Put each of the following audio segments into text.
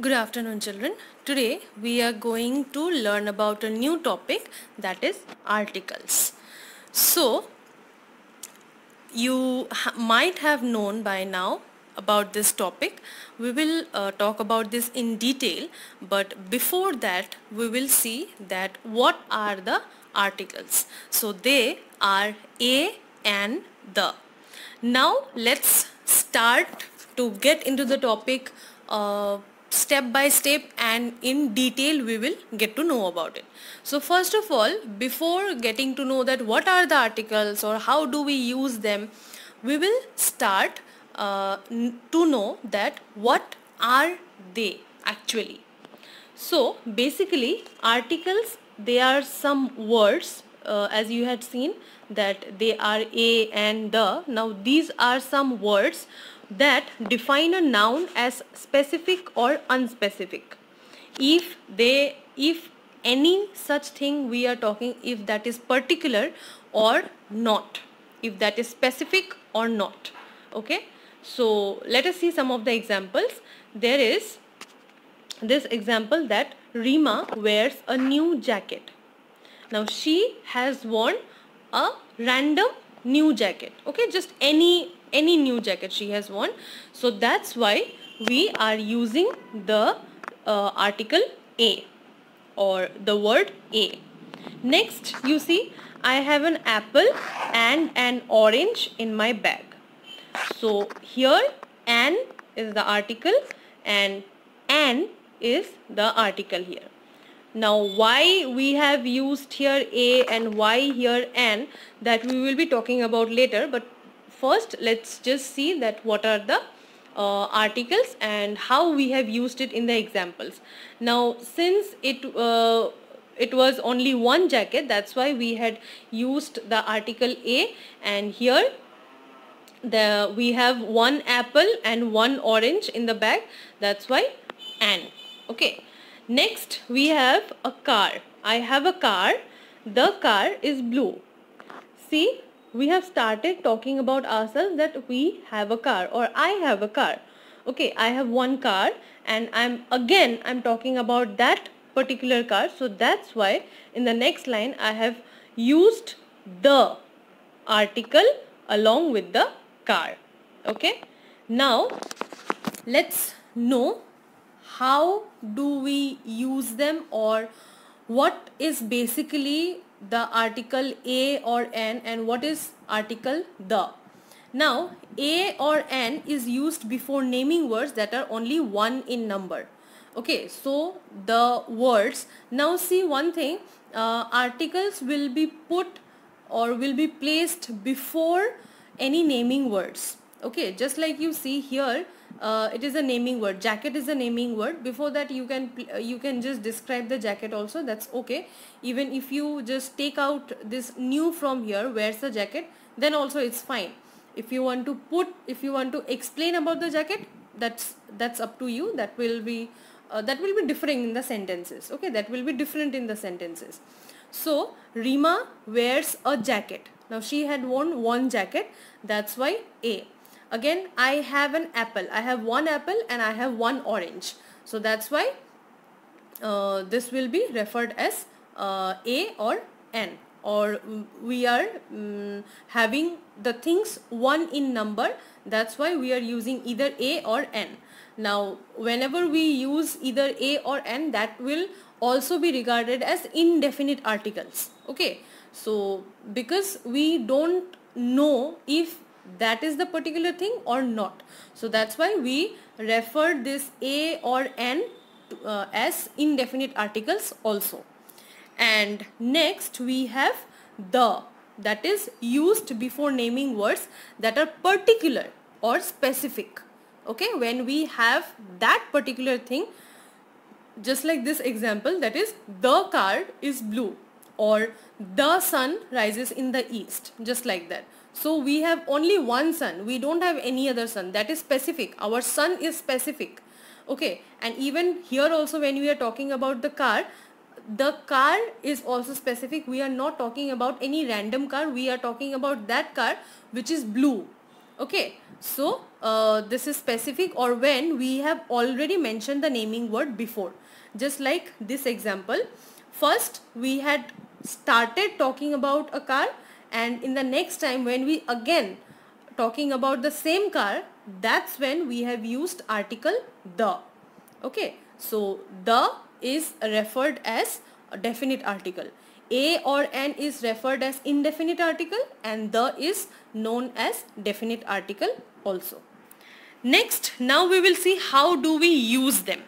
Good afternoon, children. Today we are going to learn about a new topic, that is articles. So, you might have known by now about this topic. We will talk about this in detail, but before that we will see that what are the articles. So, they are a and the. Now let's start to get into the topic step by step, and in detail we will get to know about it. So first of all, before getting to know that what are the articles or how do we use them, we will start to know that what are they actually. So basically articles, they are some words, as you had seen that they are a and the. Now these are some words that define a noun as specific or unspecific. If any such thing we are talking, if that is particular or not, if that is specific or not. Okay, so let us see some of the examples. There is this example that Rima wears a new jacket. Now she has worn a random new jacket. Okay, just any new jacket she has worn. So that's why we are using the article a or the word a. Next, you see, I have an apple and an orange in my bag. So here an is the article and an is the article here. Now why we have used here a and why here an, that we will be talking about later, but first let's just see that what are the articles and how we have used it in the examples. Now since it was only one jacket, that's why we had used the article a, and here we have one apple and one orange in the bag, that's why an. Okay, next we have a car. I have a car, the car is blue. See, we have started talking about ourselves that we have a car or I have a car. Okay, I have one car and I'm talking about that particular car, so that's why in the next line I have used the article along with the car. Okay, now let's know how do we use them, or what is basically the article a or an and what is article the. Now a or an is used before naming words that are only one in number. Okay, so the words, now see one thing, articles will be put or will be placed before any naming words. Okay, just like you see here, it is a naming word, jacket is a naming word. Before that you can just describe the jacket also, that's okay. Even if you just take out this new from here, wears the jacket, then also it's fine. If you want to explain about the jacket, that's up to you. That will be differing in the sentences. Okay, that will be different in the sentences. So Rima wears a jacket. Now she had worn one jacket, that's why a. Again, I have an apple. I have one apple and I have one orange. So that's why this will be referred as a or n, or we are having the things one in number, that's why we are using either a or n. Now whenever we use either a or n, that will also be regarded as indefinite articles. Okay, so because we don't know if that is the particular thing or not, so that's why we refer this a or n as indefinite articles also. And next we have the, that is used before naming words that are particular or specific. Okay, when we have that particular thing, just like this example, that is the car is blue or the sun rises in the east, just like that. So we have only one sun, we don't have any other sun, that is specific. Our sun is specific. Okay, and even here also when we are talking about the car is also specific. We are not talking about any random car, we are talking about that car which is blue. Okay, so this is specific or when we have already mentioned the naming word before. Just like this example, first we had started talking about a car, and in the next time when we again talking about the same car, that's when we have used article the. Okay, so the is referred as a definite article. A or an is referred as indefinite article, and the is known as definite article also. Next, now we will see how do we use them.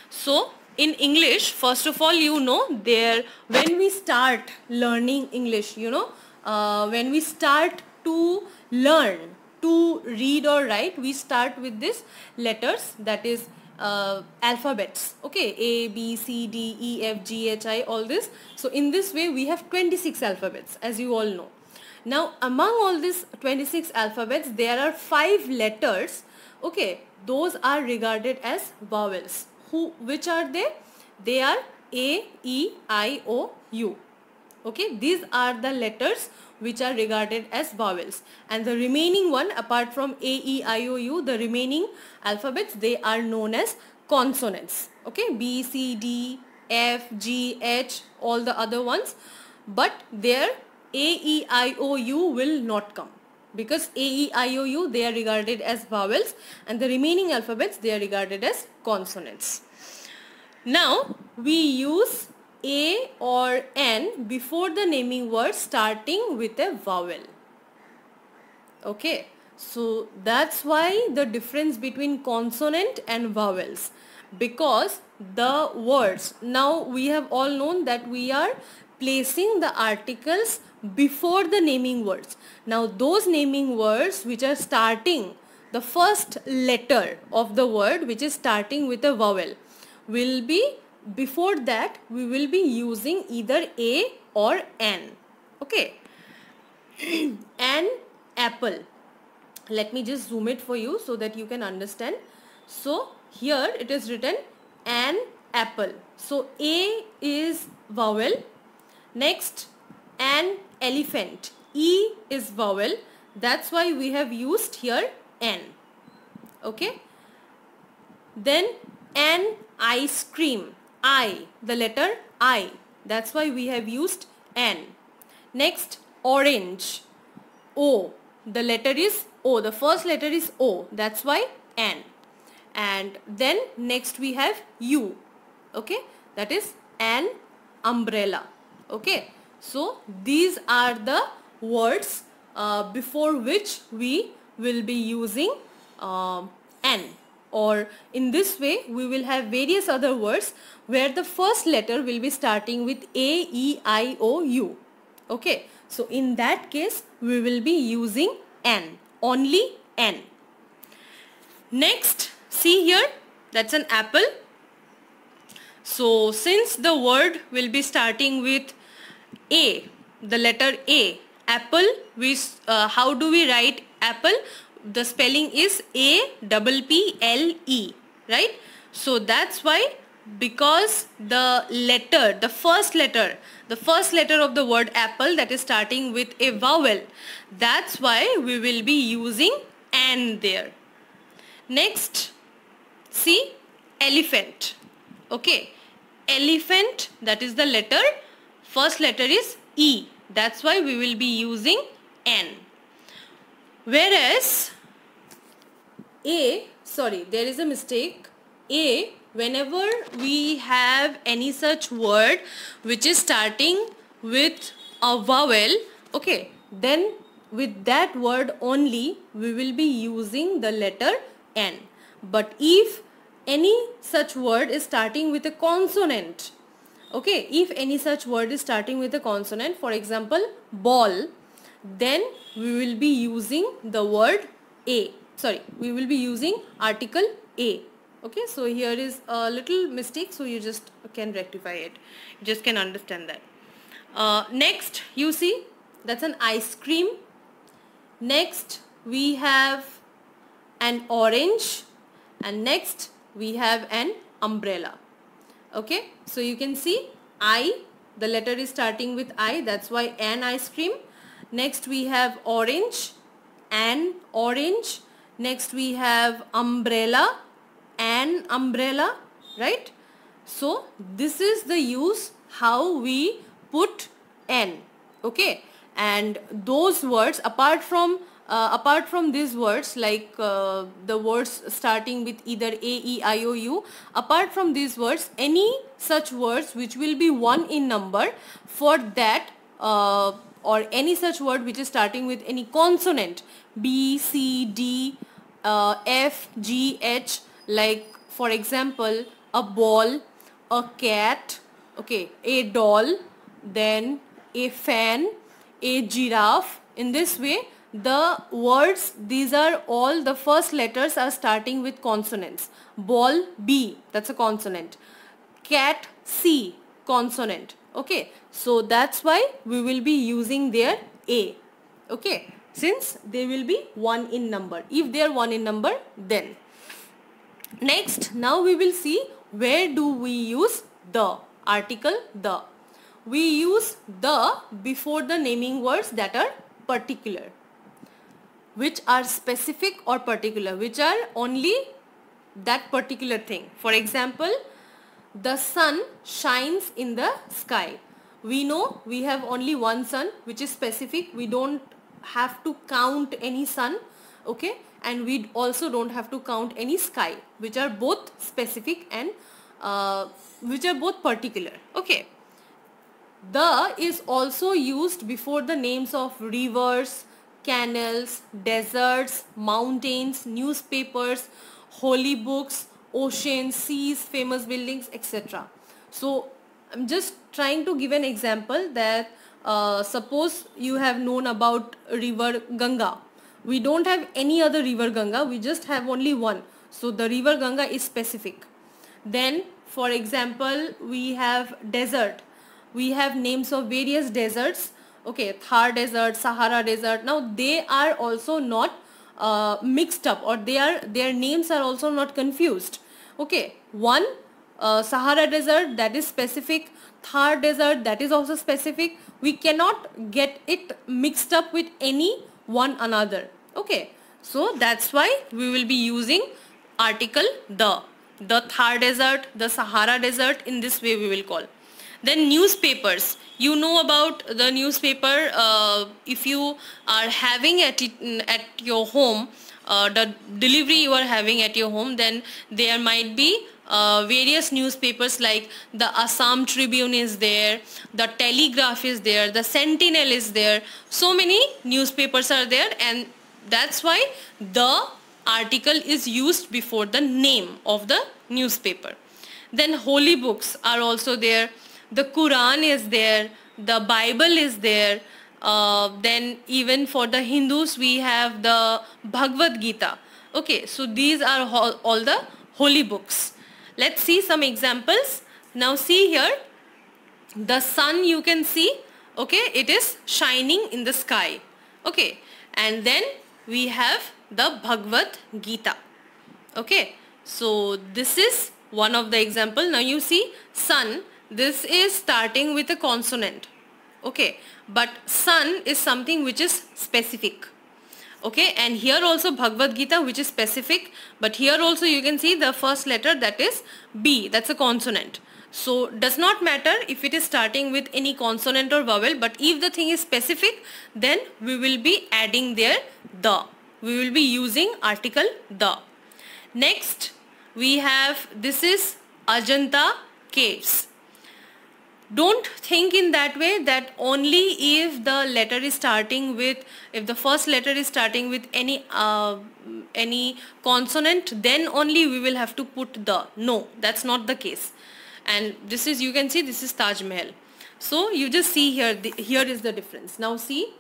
So in English, first of all, when we start learning English, when we start to learn to read or write, we start with this letters, that is alphabets. Okay, A, B, C, D, E, F, G, H, I, all this. So in this way we have 26 alphabets, as you all know. Now among all these 26 alphabets, there are 5 letters. Okay, those are regarded as vowels. Which are they? They are A, E, I, O, U. Okay, these are the letters which are regarded as vowels, and the remaining one, apart from A, E, I, O, U, the remaining alphabets, they are known as consonants. Okay, B, C, D, F, G, H, all the other ones, but there A, E, I, O, U will not come, because A, E, I, O, U, they are regarded as vowels, and the remaining alphabets, they are regarded as consonants. Now we use A or N before the naming word starting with a vowel. Okay, so that's why the difference between consonant and vowels, because the words, now we have all known that we are placing the articles before the naming words. Now those naming words which are starting, the first letter of the word which is starting with a vowel will be, before that we will be using either A or N. Okay, an apple. Let me just zoom it for you so that you can understand. So here it is written an apple. So A is vowel. Next, an elephant. E is vowel. That's why we have used here N. Okay. Then an ice cream. I, the letter I. That's why we have used N. Next, orange. O, the letter is O. The first letter is O. That's why N. And then next we have U. Okay, that is an umbrella. Okay, so these are the words before which we will be using N. Or in this way we will have various other words where the first letter will be starting with A, E, I, O, U. Okay, so in that case we will be using N, only N. Next, see here, that's an apple. So since the word will be starting with A, the letter A, apple, how do we write apple? The spelling is A-P-P-L-E, right? So that's why, because the first letter of the word apple, that is starting with a vowel, that's why we will be using N there. Next, see, elephant. Okay, elephant, that is the letter, first letter is E, that's why we will be using N. Whereas there is a mistake. A, whenever we have any such word which is starting with a vowel, okay, then with that word only we will be using the letter N. But if any such word is starting with a consonant, okay, if any such word is starting with a consonant, for example ball, then we will be using the word A. We will be using article A. Okay, so here is a little mistake, so you just can rectify it. You just can understand that. Next, you see, that's an ice cream. Next, we have an orange, and next we have an umbrella. Okay, so you can see I, the letter is starting with I, that's why an ice cream. Next we have orange, an orange. Next we have umbrella, an umbrella, right? So this is the use how we put an, okay? And those words, apart from these words, like the words starting with either A, E, I, O, U, apart from these words, any such words which will be 1 in number, for that or any such word which is starting with any consonant, B, C, D, F, G, H, like for example a ball, a cat, okay, a doll, then a fan, a giraffe. In this way, the words, these are all, the first letters are starting with consonants. Ball, B, that's a consonant. Cat, C, consonant. Okay, so that's why we will be using their A. Okay, since they will be 1 in number. If they are 1 in number, then. Next, now we will see where do we use the, article the. We use the before the naming words that are particular, which are specific or particular, which are only that particular thing. For example, the sun shines in the sky. We know we have only one sun, which is specific. We don't have to count any sun, okay? And we also don't have to count any sky, which are both specific and which are both particular, okay? The is also used before the names of rivers, canals, deserts, mountains, newspapers, holy books, oceans, seas, famous buildings, etc. So I'm just trying to give an example that suppose you have known about river Ganga. We don't have any other river Ganga, we just have only one. So the river Ganga is specific. Then for example, we have desert. We have names of various deserts, okay, Thar desert, Sahara desert. Now they are also not mixed up, or their names are also not confused, okay? One Sahara desert, that is specific. Thar desert, that is also specific. We cannot get it mixed up with any one another, okay? So that's why we will be using article the Thar desert, the Sahara desert, in this way we will call. Then newspapers, you know about the newspaper. If you are having at your home, the delivery you are having at your home, then there might be various newspapers, like the Assam Tribune is there, the Telegraph is there, the Sentinel is there. So many newspapers are there, and that's why the article is used before the name of the newspaper. Then holy books are also there. The Quran is there, the Bible is there. Then even for the Hindus we have the Bhagavad Gita. Okay, so these are all the holy books. Let's see some examples. Now see here, the sun you can see, okay, it is shining in the sky. Okay, and then we have the Bhagavad Gita. Okay, so this is one of the example. Now you see sun, this is starting with a consonant, okay, but sun is something which is specific, okay? And here also Bhagavad Gita, which is specific, but here also you can see the first letter, that is B, that's a consonant. So does not matter if it is starting with any consonant or vowel, but if the thing is specific, then we will be adding there the. We will be using article the. Next we have, this is Ajanta caves. Don't think in that way that only if the letter is starting with, if the first letter is starting with any consonant, then only we will have to put the. No, that's not the case. And this is, you can see, this is Taj Mahal. So you just see here, here is the difference. Now see,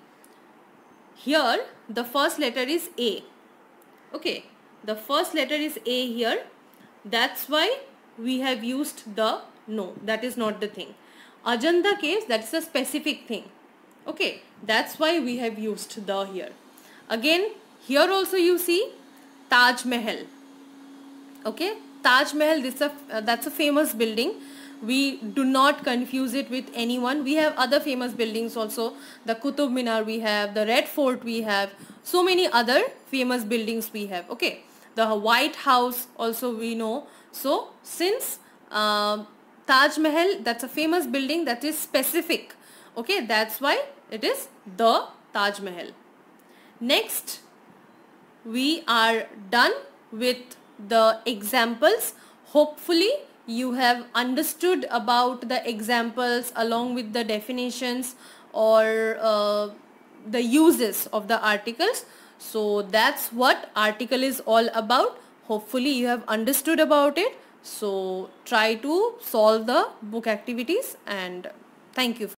here the first letter is A. Okay, the first letter is A here. That's why we have used the. No, that is not the thing. Ajanta caves, that's a specific thing. Okay, that's why we have used the here. Again, here also you see Taj Mahal. Okay, Taj Mahal, that's a famous building. We do not confuse it with anyone. We have other famous buildings also. The Qutub Minar we have, the Red Fort we have, so many other famous buildings we have. Okay, the White House also we know. So since Taj Mahal, that's a famous building that is specific. Okay, that's why it is the Taj Mahal. Next, we are done with the examples. Hopefully you have understood about the examples along with the definitions or the uses of the articles. So that's what article is all about. Hopefully you have understood about it. So try to solve the book activities, and thank you.